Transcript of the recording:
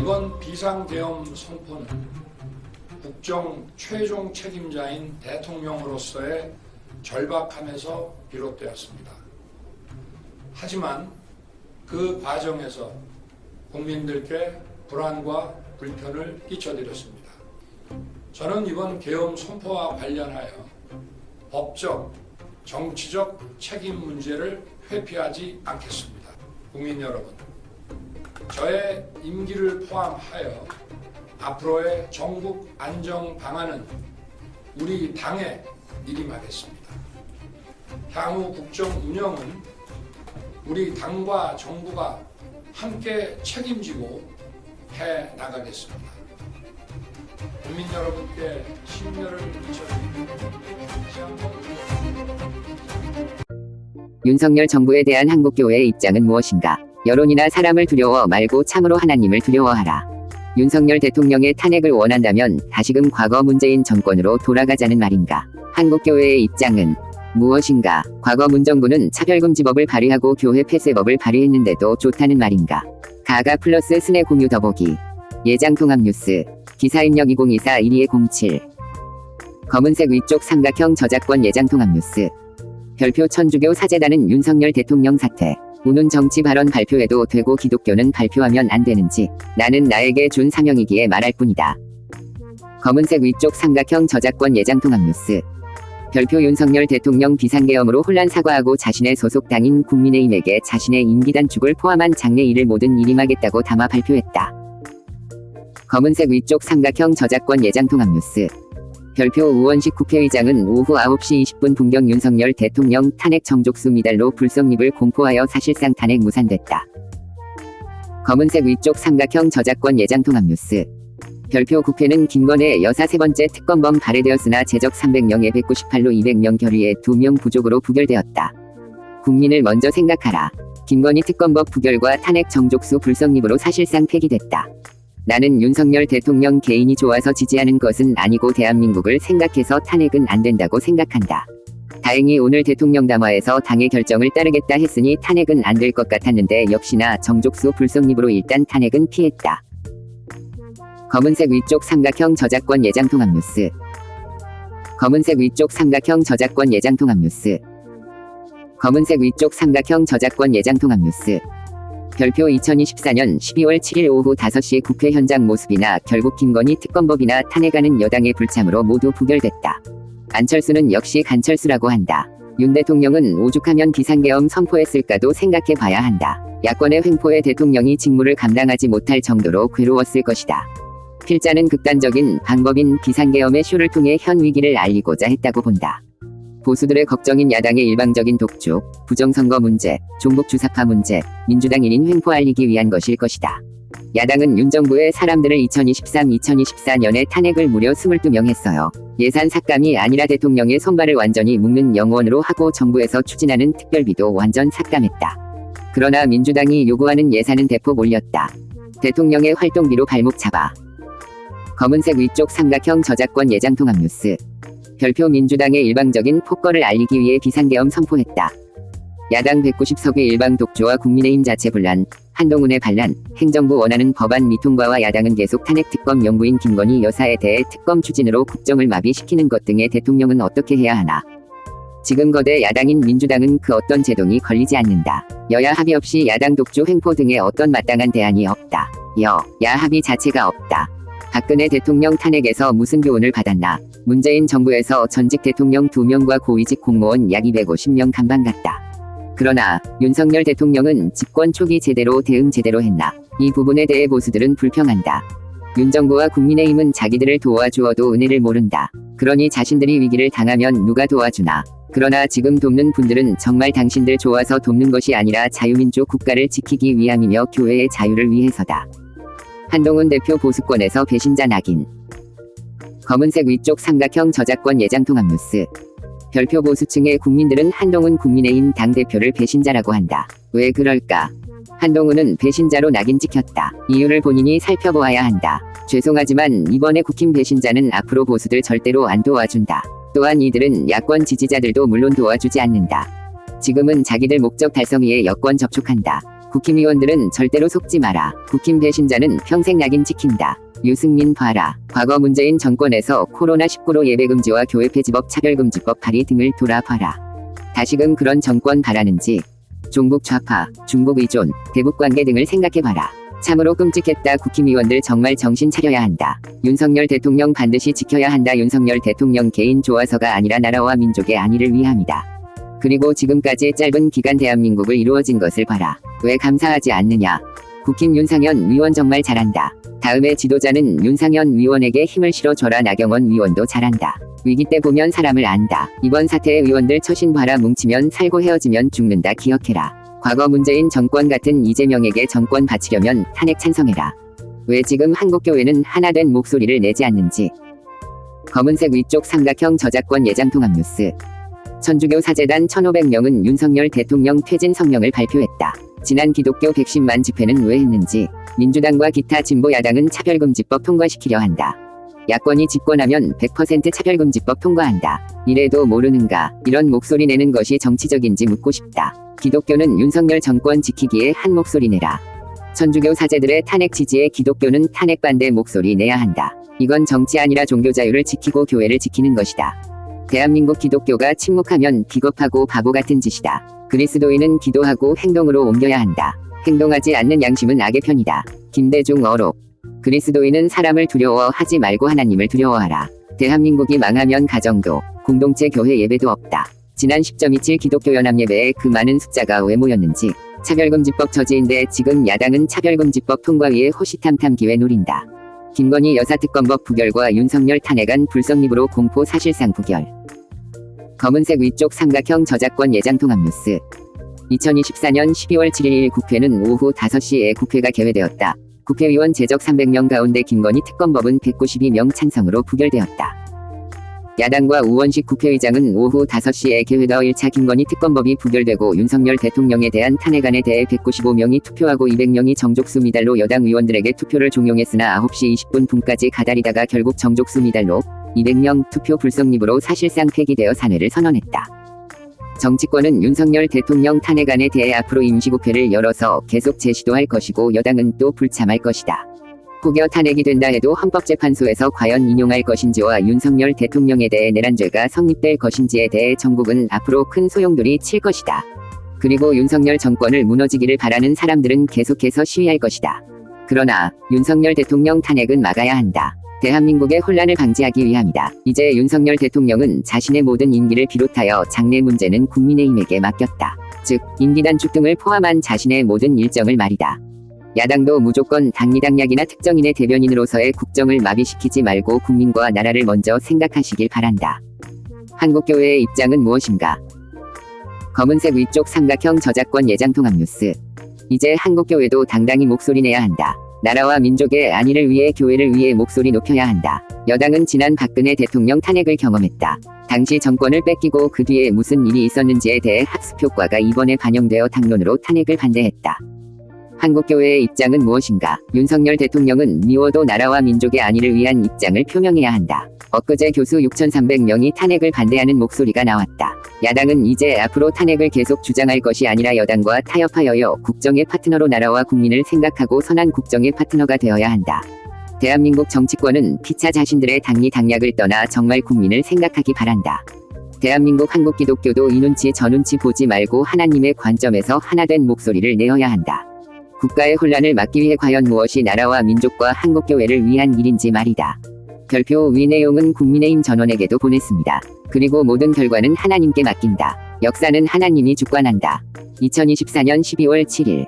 이번 비상계엄 선포는 국정 최종 책임자인 대통령으로서의 절박함에서 비롯되었습니다. 하지만 그 과정에서 국민들께 불안과 불편을 끼쳐드렸습니다. 저는 이번 계엄 선포와 관련하여 법적, 정치적 책임 문제를 회피하지 않겠습니다. 국민 여러분, 저의 임기를 포함하여 앞으로의 전국 안정 방안은 우리 당에 일임하겠습니다. 향후 국정 운영은 우리 당과 정부가 함께 책임지고 해 나가겠습니다. 국민 여러분께 신뢰를 비춰드립니다. 다시 한번 윤석열 정부에 대한 한국교회의 입장은 무엇인가? 여론이나 사람을 두려워 말고 참으로 하나님을 두려워하라. 윤석열 대통령의 탄핵을 원한다면 다시금 과거 문재인 정권으로 돌아가자는 말인가? 한국교회의 입장은 무엇인가? 과거 문정부는 차별금지법을 발의하고 교회 폐쇄법을 발의했는데도 좋다는 말인가? 가가 플러스 스내 공유 더보기. 예장통합뉴스. 기사입력 2024-12-07. 검은색 위쪽 삼각형 저작권 예장통합뉴스. 별표 천주교 사재단은 윤석열 대통령 사퇴. 우는 정치 발언 발표해도 되고 기독교는 발표하면 안 되는지 나는 나에게 준 사명이기에 말할 뿐이다. 검은색 위쪽 삼각형 저작권 예장통합뉴스. 별표 윤석열 대통령 비상계엄으로 혼란 사과하고 자신의 소속 당인 국민의힘에게 자신의 임기 단축을 포함한 장래 일을 모든 일임하겠다고 담아 발표했다. 검은색 위쪽 삼각형 저작권 예장통합뉴스. 별표 우원식 국회의장은 오후 9시 20분 분경 윤석열 대통령 탄핵 정족수 미달로 불성립을 공포하여 사실상 탄핵 무산됐다. 검은색 위쪽 삼각형 저작권 예장통합뉴스. 별표 국회는 김건희 여사 세 번째 특검범 발의되었으나 제적 300명에 198로 200명 결의에 2명 부족으로 부결되었다. 국민을 먼저 생각하라. 김건희 특검법 부결과 탄핵 정족수 불성립으로 사실상 폐기됐다. 나는 윤석열 대통령 개인이 좋아서 지지하는 것은 아니고 대한민국을 생각해서 탄핵은 안 된다고 생각한다. 다행히 오늘 대통령 담화에서 당의 결정을 따르겠다 했으니 탄핵은 안 될 것 같았는데 역시나 정족수 불성립으로 일단 탄핵은 피했다. 검은색 위쪽 삼각형 저작권 예장통합뉴스. 검은색 위쪽 삼각형 저작권 예장통합뉴스. 검은색 위쪽 삼각형 저작권 예장통합뉴스. 별표 2024년 12월 7일 오후 5시 국회 현장 모습이나 결국 김건희 특검법이나 탄핵하는 여당의 불참으로 모두 부결됐다. 안철수는 역시 간철수라고 한다. 윤 대통령은 오죽하면 비상계엄 선포했을까도 생각해 봐야 한다. 야권의 횡포에 대통령이 직무를 감당하지 못할 정도로 괴로웠을 것이다. 필자는 극단적인 방법인 비상계엄의 쇼를 통해 현 위기를 알리고자 했다고 본다. 보수들의 걱정인 야당의 일방적인 독주, 부정선거 문제, 종북주사파 문제, 민주당 1인 횡포 알리기 위한 것일 것이다. 야당은 윤 정부의 사람들을 2023-2024년에 탄핵을 무려 22명 했어요. 예산 삭감이 아니라 대통령의 손발을 완전히 묶는 영원으로 하고 정부에서 추진하는 특별비도 완전 삭감했다. 그러나 민주당이 요구하는 예산은 대폭 올렸다. 대통령의 활동비로 발목 잡아. 검은색 위쪽 삼각형 저작권 예장통합뉴스. 별표 민주당의 일방적인 폭거를 알리기 위해 비상계엄 선포했다. 야당 190석의 일방 독주와 국민의힘 자체 분란, 한동훈의 반란, 행정부 원하는 법안 미통과와 야당은 계속 탄핵 특검 연구인 김건희 여사에 대해 특검 추진으로 국정을 마비시키는 것 등의 대통령은 어떻게 해야 하나. 지금 거대 야당인 민주당은 그 어떤 제동이 걸리지 않는다. 여야 합의 없이 야당 독주 횡포 등의 어떤 마땅한 대안이 없다. 야 합의 자체가 없다. 박근혜 대통령 탄핵에서 무슨 교훈을 받았나. 문재인 정부에서 전직 대통령 2명과 고위직 공무원 약 250명 감방갔다. 그러나 윤석열 대통령은 집권 초기 제대로 대응 제대로 했나. 이 부분에 대해 보수들은 불평한다. 윤 정부와 국민의힘은 자기들을 도와주어도 은혜를 모른다. 그러니 자신들이 위기를 당하면 누가 도와주나. 그러나 지금 돕는 분들은 정말 당신들 좋아서 돕는 것이 아니라 자유민주 국가를 지키기 위함이며 교회의 자유를 위해서다. 한동훈 대표 보수권에서 배신자 낙인. 검은색 위쪽 삼각형 저작권 예장통합뉴스. 별표 보수층의 국민들은 한동훈 국민의힘 당대표를 배신자라고 한다. 왜 그럴까? 한동훈은 배신자로 낙인 찍혔다. 이유를 본인이 살펴보아야 한다. 죄송하지만 이번에 국힘 배신자는 앞으로 보수들 절대로 안 도와준다. 또한 이들은 야권 지지자들도 물론 도와주지 않는다. 지금은 자기들 목적 달성 위해 여권 접촉한다. 국힘의원들은 절대로 속지 마라. 국힘 배신자는 평생 낙인 찍힌다. 유승민 봐라. 과거 문재인 정권에서 코로나19로 예배금지와 교회 폐지법 차별금지법 발의 등을 돌아봐라. 다시금 그런 정권 바라는지. 종북 좌파, 중국 의존, 대북 관계 등을 생각해봐라. 참으로 끔찍했다. 국힘의원들 정말 정신 차려야 한다. 윤석열 대통령 반드시 지켜야 한다. 윤석열 대통령 개인 좋아서가 아니라 나라와 민족의 안위를 위함이다. 그리고 지금까지 짧은 기간 대한민국을 이루어진 것을 봐라. 왜 감사하지 않느냐. 국힘 윤상현 위원 정말 잘한다. 다음의 지도자는 윤상현 위원에게 힘을 실어줘라. 나경원 위원도 잘한다. 위기 때 보면 사람을 안다. 이번 사태의 위원들 처신 봐라. 뭉치면 살고 헤어지면 죽는다. 기억해라. 과거 문재인 정권 같은 이재명에게 정권 바치려면 탄핵 찬성해라. 왜 지금 한국교회는 하나된 목소리를 내지 않는지. 검은색 위쪽 삼각형 저작권 예장통합 뉴스. 천주교 사재단 1,500명은 윤석열 대통령 퇴진 성명을 발표했다. 지난 기독교 110만 집회는 왜 했는지. 민주당과 기타 진보 야당은 차별금지법 통과시키려 한다. 야권이 집권하면 100% 차별금지법 통과한다. 이래도 모르는가. 이런 목소리 내는 것이 정치적인지 묻고 싶다. 기독교는 윤석열 정권 지키기에 한 목소리 내라. 천주교 사제들의 탄핵 지지에 기독교는 탄핵 반대 목소리 내야 한다. 이건 정치 아니라 종교 자유를 지키고 교회를 지키는 것이다. 대한민국 기독교가 침묵하면 비겁하고 바보 같은 짓이다. 그리스도인은 기도하고 행동으로 옮겨야 한다. 행동하지 않는 양심은 악의 편이다. 김대중 어록. 그리스도인은 사람을 두려워하지 말고 하나님을 두려워하라. 대한민국이 망하면 가정도, 공동체 교회 예배도 없다. 지난 10.27 기독교 연합 예배에 그 많은 숫자가 왜 모였는지. 차별금지법 저지인데 지금 야당은 차별금지법 통과 위에 호시탐탐 기회 노린다. 김건희 여사특검법 부결과 윤석열 탄핵안 불성립으로 공포 사실상 부결. 검은색 위쪽 삼각형 저작권 예장통합 뉴스. 2024년 12월 7일 국회는 오후 5시에 국회가 개회되었다. 국회의원 제적 300명 가운데 김건희 특검법은 192명 찬성으로 부결되었다. 야당과 우원식 국회의장은 오후 5시에 개회더 1차 김건희 특검법이 부결되고 윤석열 대통령에 대한 탄핵안에 대해 195명이 투표하고 200명이 정족수 미달로 여당 의원들에게 투표를 종용했으나 9시 20분까지 가다리다가 결국 정족수 미달로 200명 투표 불성립으로 사실상 폐기되어 사내를 선언했다. 정치권은 윤석열 대통령 탄핵안에 대해 앞으로 임시국회를 열어서 계속 재시도할 것이고 여당은 또 불참할 것이다. 혹여 탄핵이 된다 해도 헌법재판소에서 과연 인용할 것인지와 윤석열 대통령에 대해 내란죄가 성립될 것인지에 대해 정국은 앞으로 큰 소용돌이 칠 것이다. 그리고 윤석열 정권을 무너지기를 바라는 사람들은 계속해서 시위할 것이다. 그러나 윤석열 대통령 탄핵은 막아야 한다. 대한민국의 혼란을 방지하기 위함이다. 이제 윤석열 대통령은 자신의 모든 임기를 비롯하여 장래 문제는 국민의힘에게 맡겼다. 즉, 임기 단축 등을 포함한 자신의 모든 일정을 말이다. 야당도 무조건 당리당략이나 특정인의 대변인으로서의 국정을 마비시키지 말고 국민과 나라를 먼저 생각하시길 바란다. 한국교회의 입장은 무엇인가? 검은색 위쪽 삼각형 저작권 예장통합 뉴스. 이제 한국교회도 당당히 목소리 내야 한다. 나라와 민족의 안위를 위해 교회를 위해 목소리 높여야 한다. 여당은 지난 박근혜 대통령 탄핵을 경험했다. 당시 정권을 뺏기고 그 뒤에 무슨 일이 있었는지에 대해 학습 효과가 이번에 반영되어 당론으로 탄핵을 반대했다. 한국교회의 입장은 무엇인가? 윤석열 대통령은 미워도 나라와 민족의 안위를 위한 입장을 표명해야 한다. 엊그제 교수 6,300명이 탄핵을 반대하는 목소리가 나왔다. 야당은 이제 앞으로 탄핵을 계속 주장할 것이 아니라 여당과 타협하여 국정의 파트너로 나라와 국민을 생각하고 선한 국정의 파트너가 되어야 한다. 대한민국 정치권은 피차 자신들의 당리당략을 떠나 정말 국민을 생각하기 바란다. 대한민국 한국 기독교도 이 눈치 저 눈치 보지 말고 하나님의 관점에서 하나된 목소리를 내어야 한다. 국가의 혼란을 막기 위해 과연 무엇이 나라와 민족과 한국교회를 위한 일인지 말이다. 별표 위 내용은 국민의힘 전원에게도 보냈습니다. 그리고 모든 결과는 하나님께 맡긴다. 역사는 하나님이 주관한다. 2024년 12월 7일